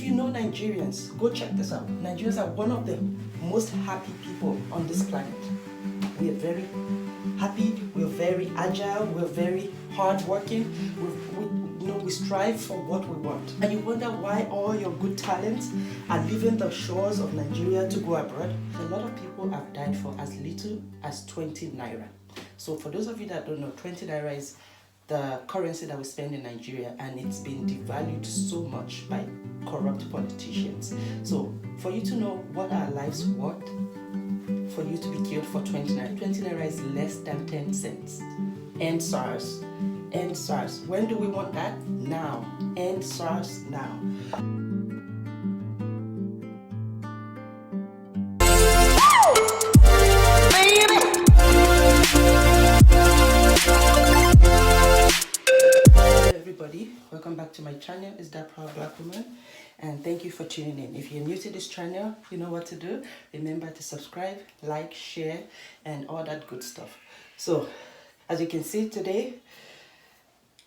you know Nigerians, go check this out. Nigerians are one of the most happy people on this planet. We are very happy, we're very agile, we're very hardworking, we strive for what we want. And you wonder why all your good talents are leaving the shores of Nigeria to go abroad? A lot of people have died for as little as 20 naira. So for those of you that don't know, 20 naira is the currency that we spend in Nigeria, and it's been devalued so much by corrupt politicians. So for you to know what our lives worth, for you to be killed for 20 naira. 20 naira is less than 10 cents. End SARS. End SARS. When do we want that? Now. End SARS now. Hello everybody, welcome back to my channel. It's that proud black woman, and thank you for tuning in. If you're new to this channel, you know what to do. Remember to subscribe, like, share, and all that good stuff. So as you can see today,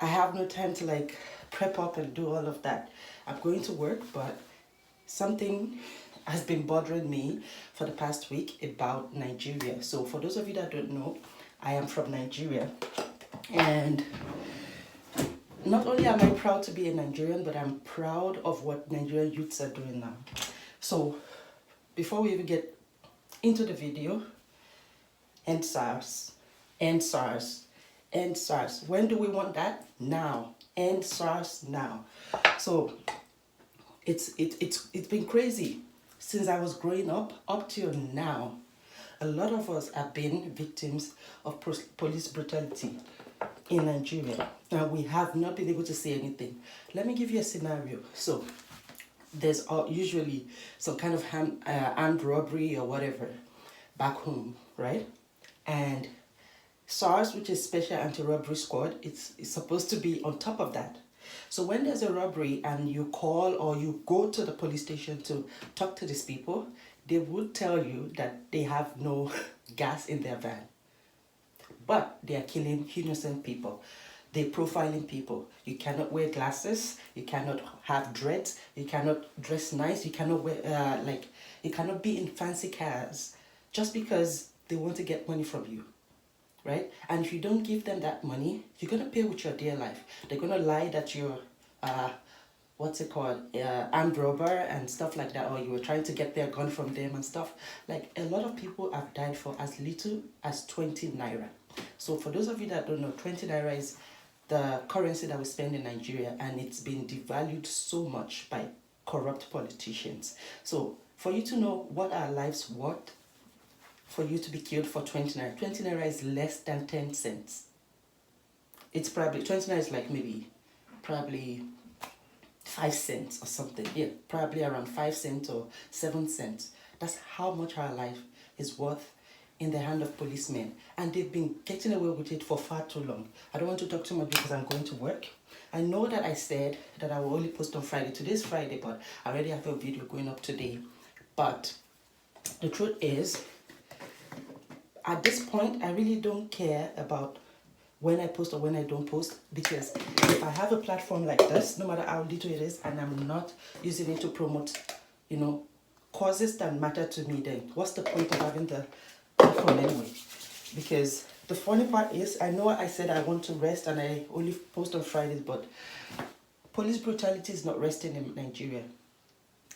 I have no time to prep up and do all of that. I'm going to work, but something has been bothering me for the past week about Nigeria. So for those of you that don't know, I am from Nigeria, and not only am I proud to be a Nigerian, but I'm proud of what Nigerian youths are doing now. So before we even get into the video, end SARS, end SARS, end SARS. When do we want that? Now. End SARS now. So it's been crazy since I was growing up till now. A lot of us have been victims of police brutality in Nigeria. Now we have not been able to say anything. Let me give you a scenario. So there's usually some kind of armed robbery or whatever back home, right? And SARS, which is Special Anti-Robbery Squad, it's supposed to be on top of that. So when there's a robbery and you call or you go to the police station to talk to these people, they would tell you that they have no gas in their van. But they are killing innocent people. They're profiling people. You cannot wear glasses. You cannot have dreads. You cannot dress nice. You cannot wear you cannot be in fancy cars just because they want to get money from you, right? And if you don't give them that money, you're gonna pay with your dear life. They're gonna lie that you're armed robber and stuff like that, or you were trying to get their gun from them and stuff. Like, a lot of people have died for as little as 20 naira. So for those of you that don't know, 20 naira is the currency that we spend in Nigeria, and it's been devalued so much by corrupt politicians. So for you to know what our lives worth, for you to be killed for 20 naira. 20 naira is less than 10 cents. It's probably, 20 naira is like probably 5 cents or something. Yeah, probably around 5 cents or 7 cents. That's how much our life is worth in the hand of policemen. And they've been getting away with it for far too long. I don't want to talk too much because I'm going to work. I know that I said that I will only post on Friday. Today's Friday, but I already have a video going up today. But the truth is, at this point, I really don't care about when I post or when I don't post, because if I have a platform like this, no matter how little it is, and I'm not using it to promote, causes that matter to me, then what's the point of having the platform anyway? Because the funny part is, I know I said I want to rest and I only post on Fridays, but police brutality is not resting in Nigeria.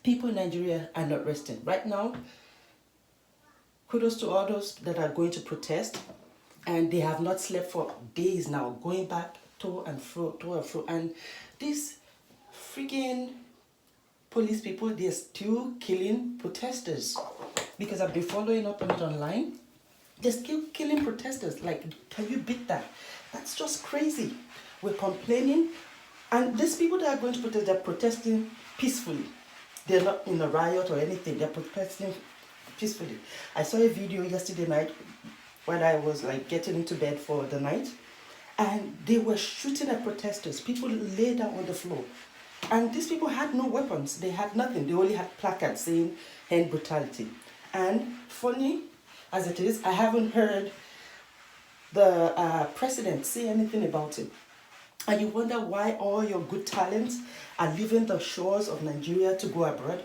People in Nigeria are not resting. Right now, kudos to all those that are going to protest, and they have not slept for days now, going back to and fro. And these freaking police people, they're still killing protesters. Because I've been following up on it online. They're still killing protesters. Like, can you beat that? That's just crazy. We're complaining, and these people that are going to protest, they're protesting peacefully. They're not in a riot or anything. They're protesting peacefully. I saw a video yesterday night when I was getting into bed for the night, and they were shooting at protesters. People lay down on the floor, and these people had no weapons. They had nothing. They only had placards saying end brutality. And funny as it is, I haven't heard the president say anything about it. And you wonder why all your good talents are leaving the shores of Nigeria to go abroad.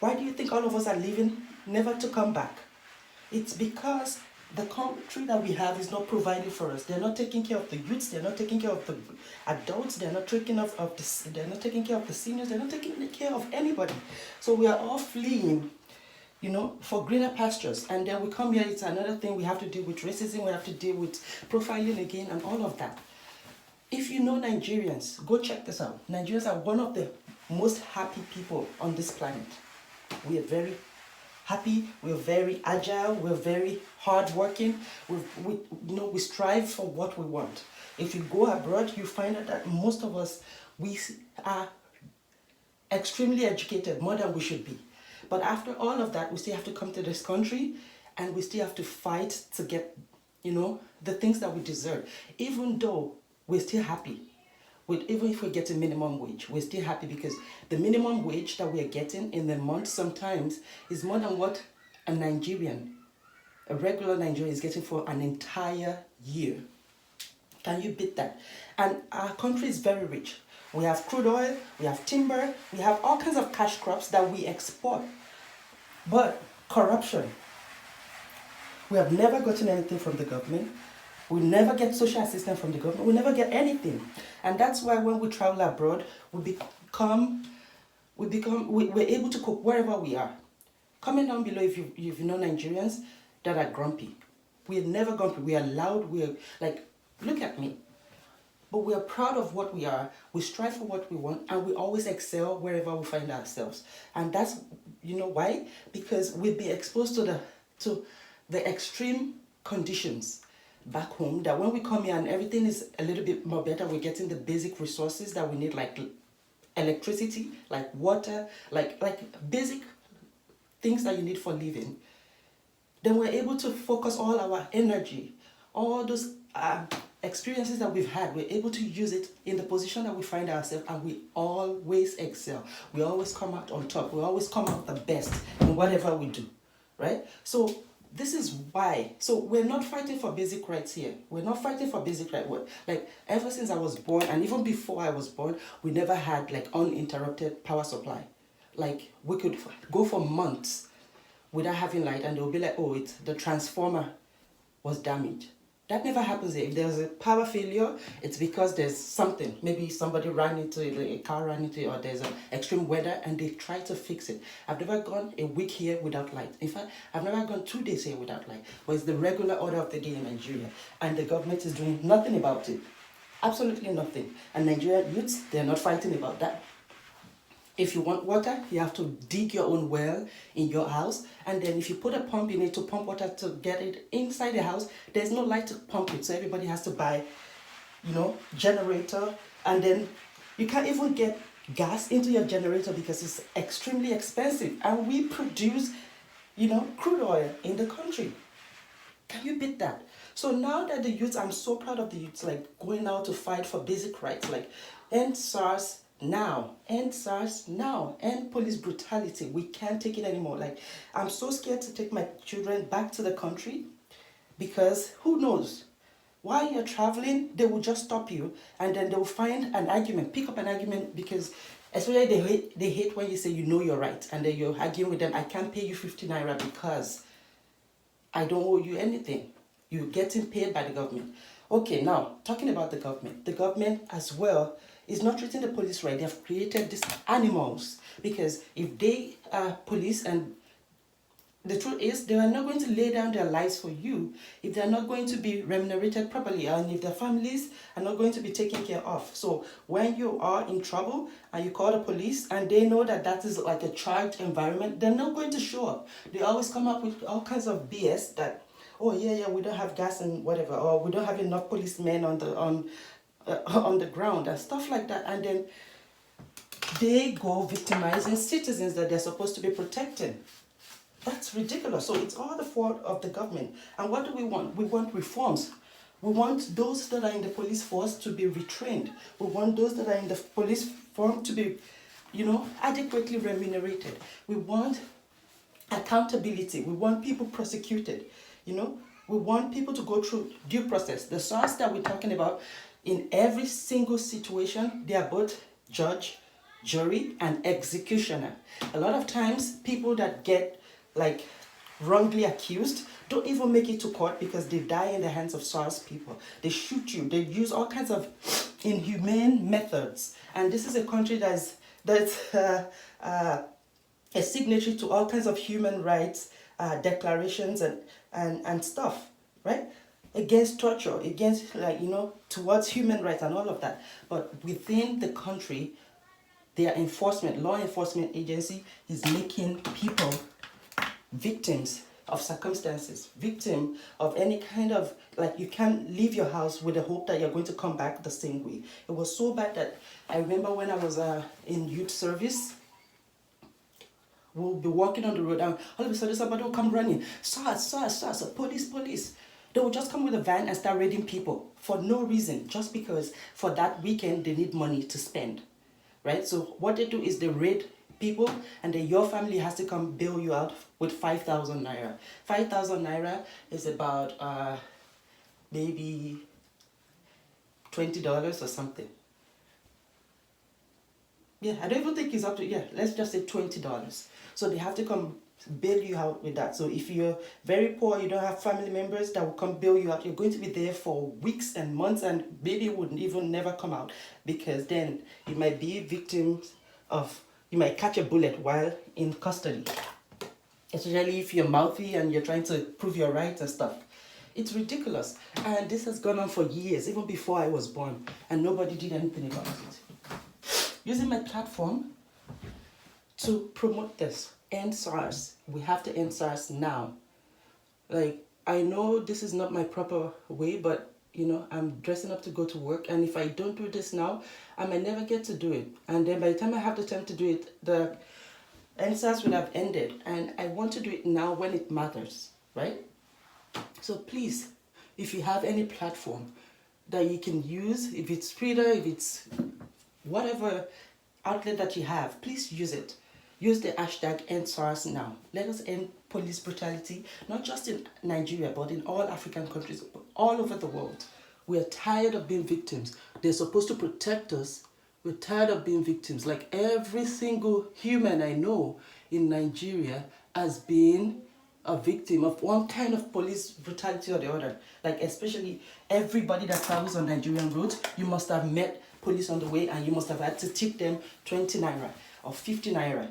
Why do you think all of us are leaving never to come back? It's because the country that we have is not providing for us. They're not taking care of the youths. They're not taking care of the adults. They're not taking care of the. They're not taking care of the seniors. They're not taking care of anybody. So we are all fleeing, for greener pastures. And then we come here. It's another thing we have to deal with racism. We have to deal with profiling again, and all of that. If you know Nigerians, go check this out. Nigerians are one of the most happy people on this planet. We are very happy, we're very agile, we're very hardworking, we strive for what we want. If you go abroad, you find out that most of us, we are extremely educated, more than we should be. But after all of that, we still have to come to this country and we still have to fight to get, the things that we deserve. Even though we're still happy. Even if we get a minimum wage, we're still happy because the minimum wage that we are getting in the month sometimes is more than what a regular Nigerian is getting for an entire year. Can you beat that? And our country is very rich. We have crude oil, we have timber, we have all kinds of cash crops that we export. But corruption, we have never gotten anything from the government. We never get social assistance from the government. We never get anything. And that's why when we travel abroad, we're able to cook wherever we are. Comment down below if you know Nigerians that are grumpy. We're never grumpy. We are loud. We're like, look at me. But we are proud of what we are. We strive for what we want. And we always excel wherever we find ourselves. And that's, why? Because we've been exposed to the extreme conditions back home, that when we come here and everything is a little bit more better, we're getting the basic resources that we need, like electricity, like water, like basic things that you need for living. Then we're able to focus all our energy, all those experiences that we've had, we're able to use it in the position that we find ourselves, and we always excel. We always come out on top. We always come out the best in whatever we do, right? So this is why. So we're not fighting for basic rights here. We're not fighting for basic rights. Like ever since I was born, and even before I was born, we never had like uninterrupted power supply. Like we could go for months without having light, and they'll be like, oh, the transformer was damaged. That never happens here. If there's a power failure, it's because there's something. Maybe somebody ran into it, a car ran into it, or there's an extreme weather and they try to fix it. I've never gone a week here without light. In fact, I've never gone 2 days here without light. But it's the regular order of the day in Nigeria. And the government is doing nothing about it. Absolutely nothing. And Nigerian youths, they're not fighting about that. If you want water, you have to dig your own well in your house. And then if you put a pump in it to pump water to get it inside the house, there's no light to pump it. So everybody has to buy, generator. And then you can't even get gas into your generator because it's extremely expensive. And we produce, crude oil in the country. Can you beat that? So now that the youths, I'm so proud of the youths, like going out to fight for basic rights, like end SARS now, end SARS now, end police brutality. We can't take it anymore. Like, I'm so scared to take my children back to the country because who knows? While you're traveling, they will just stop you and then they'll find an argument, pick up an argument, because especially they hate when you say you're right and then you're arguing with them. I can't pay you 50 naira because I don't owe you anything. You're getting paid by the government. Okay, now, talking about the government as well is not treating the police right. They have created these animals because if they are police, and the truth is they are not going to lay down their lives for you if they are not going to be remunerated properly, and if their families are not going to be taken care of. So when you are in trouble and you call the police and they know that that is like a charged environment, they're not going to show up. They always come up with all kinds of BS that, oh yeah, we don't have gas and whatever, or we don't have enough policemen on the ground and stuff like that, and then they go victimizing citizens that they're supposed to be protecting. That's ridiculous. So it's all the fault of the government. And what do we want? We want reforms. We want those that are in the police force to be retrained. We want those that are in the police force to be, adequately remunerated. We want accountability. We want people prosecuted. We want people to go through due process. The SARS that we're talking about, In every single situation, they are both judge, jury, and executioner. A lot of times, people that get like wrongly accused don't even make it to court because they die in the hands of SARS people. They shoot you. They use all kinds of inhumane methods. And this is a country that's a signatory to all kinds of human rights declarations and stuff, right? Against torture, against towards human rights and all of that. But within the country, their law enforcement agency is making people victims of circumstances, victim of any kind of, like, you can't leave your house with the hope that you're going to come back the same way. It was so bad that I remember when I was in youth service, we'll be walking on the road and all of a sudden somebody will come running. SARS, police. They will just come with a van and start raiding people for no reason, just because for that weekend they need money to spend, right? So what they do is they raid people and then your family has to come bail you out with 5,000 naira. 5,000 naira is about maybe $20 or something. Yeah, I don't even think it's up to, yeah, let's just say $20. So they have to come bail you out with that. So if you're very poor, you don't have family members that will come bail you out, you're going to be there for weeks and months, and maybe you wouldn't even never come out, because then you might be victims of, you might catch a bullet while in custody, especially if you're mouthy and you're trying to prove your rights and stuff. It's ridiculous. And this has gone on for years, even before I was born, and nobody did anything about it. Using my platform to promote this. End SARS. We have to end SARS now. Like, I know this is not my proper way, but I'm dressing up to go to work, and if I don't do this now, I might never get to do it. And then by the time I have the time to do it, the end SARS will have ended, and I want to do it now when it matters, right? So please, if you have any platform that you can use, if it's Twitter, if it's whatever outlet that you have, please use it. Use the hashtag #EndSARS now. Let us end police brutality, not just in Nigeria, but in all African countries, all over the world. We are tired of being victims. They're supposed to protect us. We're tired of being victims. Like, every single human I know in Nigeria has been a victim of one kind of police brutality or the other. Like, especially everybody that travels on Nigerian roads, you must have met police on the way, and you must have had to tip them 20 naira or 50 naira.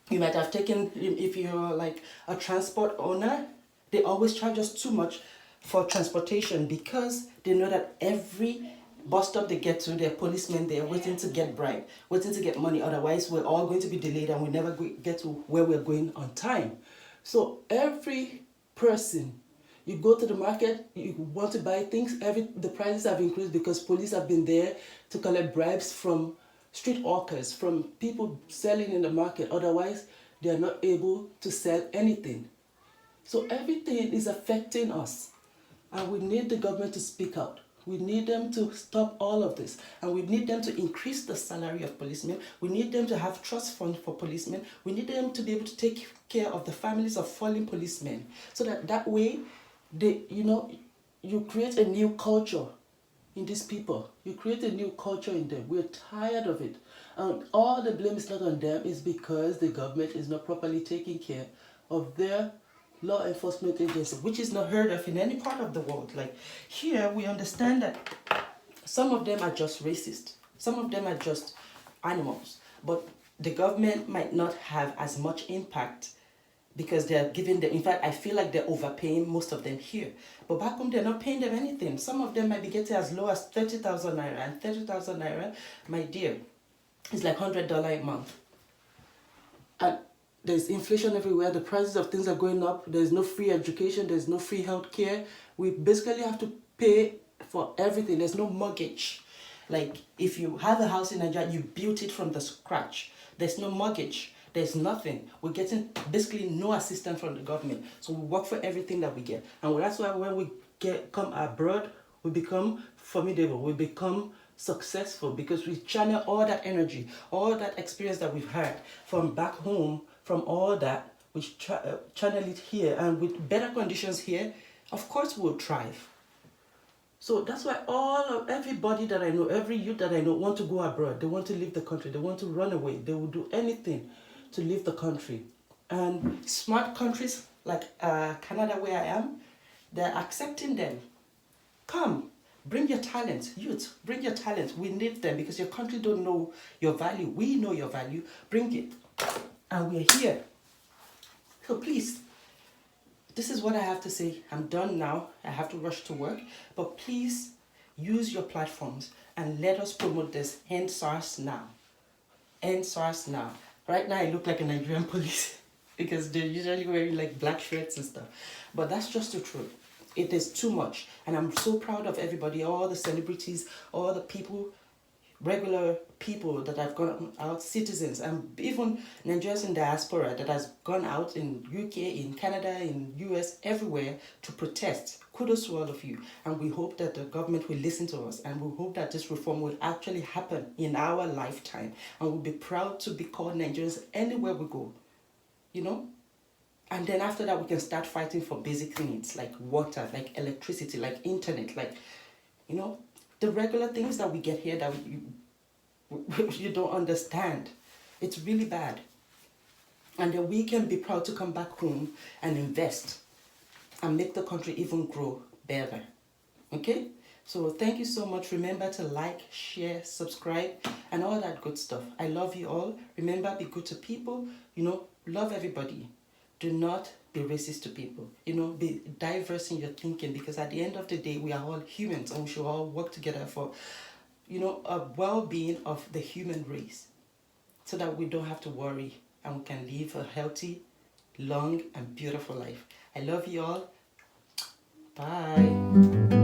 You might have taken, if you're like a transport owner, they always charge us too much for transportation, because they know that every bus stop they get to, there are policemen there waiting to get bribe, waiting to get money. Otherwise, we're all going to be delayed and we never get to where we're going on time. So every person, you go to the market, you want to buy things, the prices have increased because police have been there to collect bribes from street hawkers, from people selling in the market. Otherwise, they are not able to sell anything. So everything is affecting us, and we need the government to speak out. We need them to stop all of this, and we need them to increase the salary of policemen. We need them to have trust funds for policemen. We need them to be able to take care of the families of fallen policemen, so that way, you create a new culture in these people. You create a new culture in them. We're tired of it. And all the blame is not on them, is because the government is not properly taking care of their law enforcement agency, which is not heard of in any part of the world. Like, here, we understand that some of them are just racist. Some of them are just animals. But the government might not have as much impact because they're giving them, in fact, I feel like they're overpaying most of them here. But back home, they're not paying them anything. Some of them might be getting as low as 30,000 naira. And 30,000 naira, my dear, is like $100 a month. And there's inflation everywhere. The prices of things are going up. There's no free education. There's no free health care. We basically have to pay for everything. There's no mortgage. Like, if you have a house in Nigeria, you built it from the scratch. There's no mortgage. There's nothing. We're getting basically no assistance from the government. So we work for everything that we get. And that's why when we come abroad, we become formidable. We become successful, because we channel all that energy, all that experience that we've had from back home, from all that, we channel it here. And with better conditions here, of course we'll thrive. So that's why everybody that I know, every youth that I know want to go abroad. They want to leave the country. They want to run away. They will do anything to leave the country. And smart countries like Canada, where I am, they're accepting them. Come, bring your talents, youth, bring your talents. We need them because your country don't know your value. We know your value. Bring it. And we're here. So please, this is what I have to say. I'm done now. I have to rush to work. But please use your platforms and let us promote this. End SARS now. End SARS now. Right now I look like a Nigerian police because they're usually wearing like black shirts and stuff. But that's just the truth. It is too much. And I'm so proud of everybody, all the celebrities, all the people, regular people that have gone out, citizens, and even Nigerians in diaspora that has gone out in UK, in Canada, in US, everywhere to protest. Kudos to all of you. And we hope that the government will listen to us, and we hope that this reform will actually happen in our lifetime. And we'll be proud to be called Nigerians anywhere we go, you know? And then after that, we can start fighting for basic needs like water, like electricity, like internet, like, you know, the regular things that we get here that you don't understand. It's really bad. And then we can be proud to come back home and invest and make the country even grow better. Okay? So thank you so much. Remember to like, share, subscribe, and all that good stuff. I love you all. Remember, be good to people. You know, love everybody. Do not be racist to people. You know, be diverse in your thinking, because at the end of the day, we are all humans and we should all work together for, you know, a well-being of the human race, so that we don't have to worry and we can live a healthy, long, and beautiful life. I love you all. Bye.